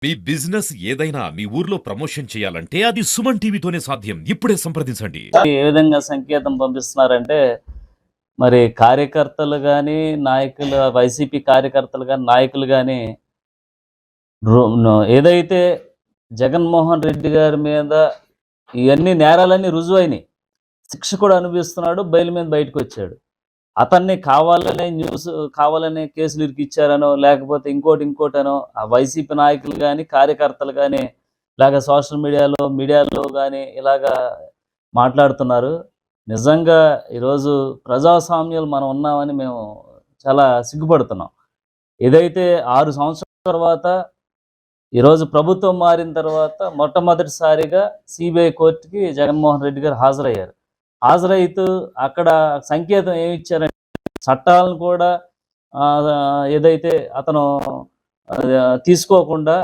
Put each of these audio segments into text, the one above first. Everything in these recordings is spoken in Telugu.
మీ బిజినెస్ ఏదైనా మీ ఊర్లో ప్రమోషన్ చేయాలంటే అది సుమన్ టీవీతోనే సాధ్యం. ఇప్పుడే సంప్రదించండి. ఏ విధంగా సంకేతం పంపిస్తున్నారంటే, మరి కార్యకర్తలు గాని, నాయకులు వైసీపీ కార్యకర్తలు గాని, నాయకులు గాని ఏదైతే జగన్మోహన్ రెడ్డి గారి మీద ఇవన్నీ నేరాలన్నీ రుజువైనయి. శిక్ష కూడా అనుభవిస్తున్నాడు. బెయిల్ మీద బయటకొచ్చాడు. అతన్ని కావాలనే కేసులు ఇరికిచ్చారనో, లేకపోతే ఇంకోటనో ఆ వైసీపీ నాయకులు గాని, కార్యకర్తలు గాని ఇలాగ సోషల్ మీడియాలో గాని ఇలాగా మాట్లాడుతున్నారు. నిజంగా ఈరోజు ప్రజాస్వామ్యంలో మనం ఉన్నామని మేము చాలా సిగ్గుపడుతున్నాం. ఏదైతే 6 సంవత్సరాల తర్వాత ఈరోజు ప్రభుత్వం మారిన తర్వాత మొట్టమొదటిసారిగా సిబిఐ కోర్టుకి జగన్మోహన్ రెడ్డి గారు హాజరయ్యారు. హాజరైతూ అక్కడ సంకేతం ఏమిచ్చారంటే చట్టాలను కూడా ఏదైతే అతను తీసుకోకుండా,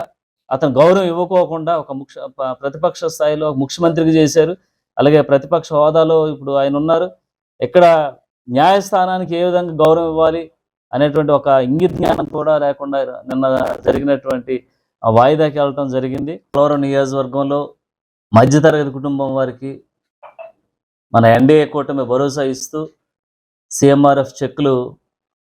అతను గౌరవం ఇవ్వకోకుండా ఒక ప్రతిపక్ష స్థాయిలో ముఖ్యమంత్రికి చేశారు. అలాగే ప్రతిపక్ష హోదాలో ఇప్పుడు ఆయన ఉన్నారు. ఇక్కడ న్యాయస్థానానికి ఏ విధంగా గౌరవం ఇవ్వాలి అనేటువంటి ఒక ఇంగిత జ్ఞానం కూడా లేకుండా నిన్న జరిగినటువంటి వాయిదాకి వెళ్ళటం జరిగింది. పోలవరం నియోజకవర్గంలో మధ్యతరగతి కుటుంబం వారికి మన ఎన్డీఏ కూటమి భరోసా ఇస్తూ సిఎంఆర్ఎఫ్ చెక్కులు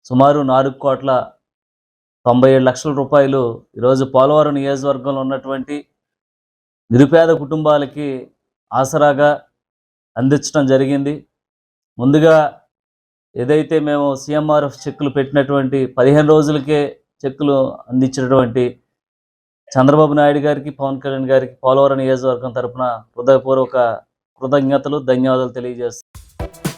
సుమారు 4,97,00,000 రూపాయలు ఈరోజు పోలవరం నియోజకవర్గంలో ఉన్నటువంటి నిరుపేద కుటుంబాలకి ఆసరాగా అందించడం జరిగింది. ముందుగా ఏదైతే మేము సిఎంఆర్ఎఫ్ చెక్కులు పెట్టినటువంటి 15 రోజులకే చెక్కులు అందించినటువంటి చంద్రబాబు నాయుడు గారికి, పవన్ కళ్యాణ్ గారికి పోలవరం నియోజకవర్గం తరఫున హృదయపూర్వక కృతజ్ఞతలు, ధన్యవాదాలు తెలియజేస్తున్నాను.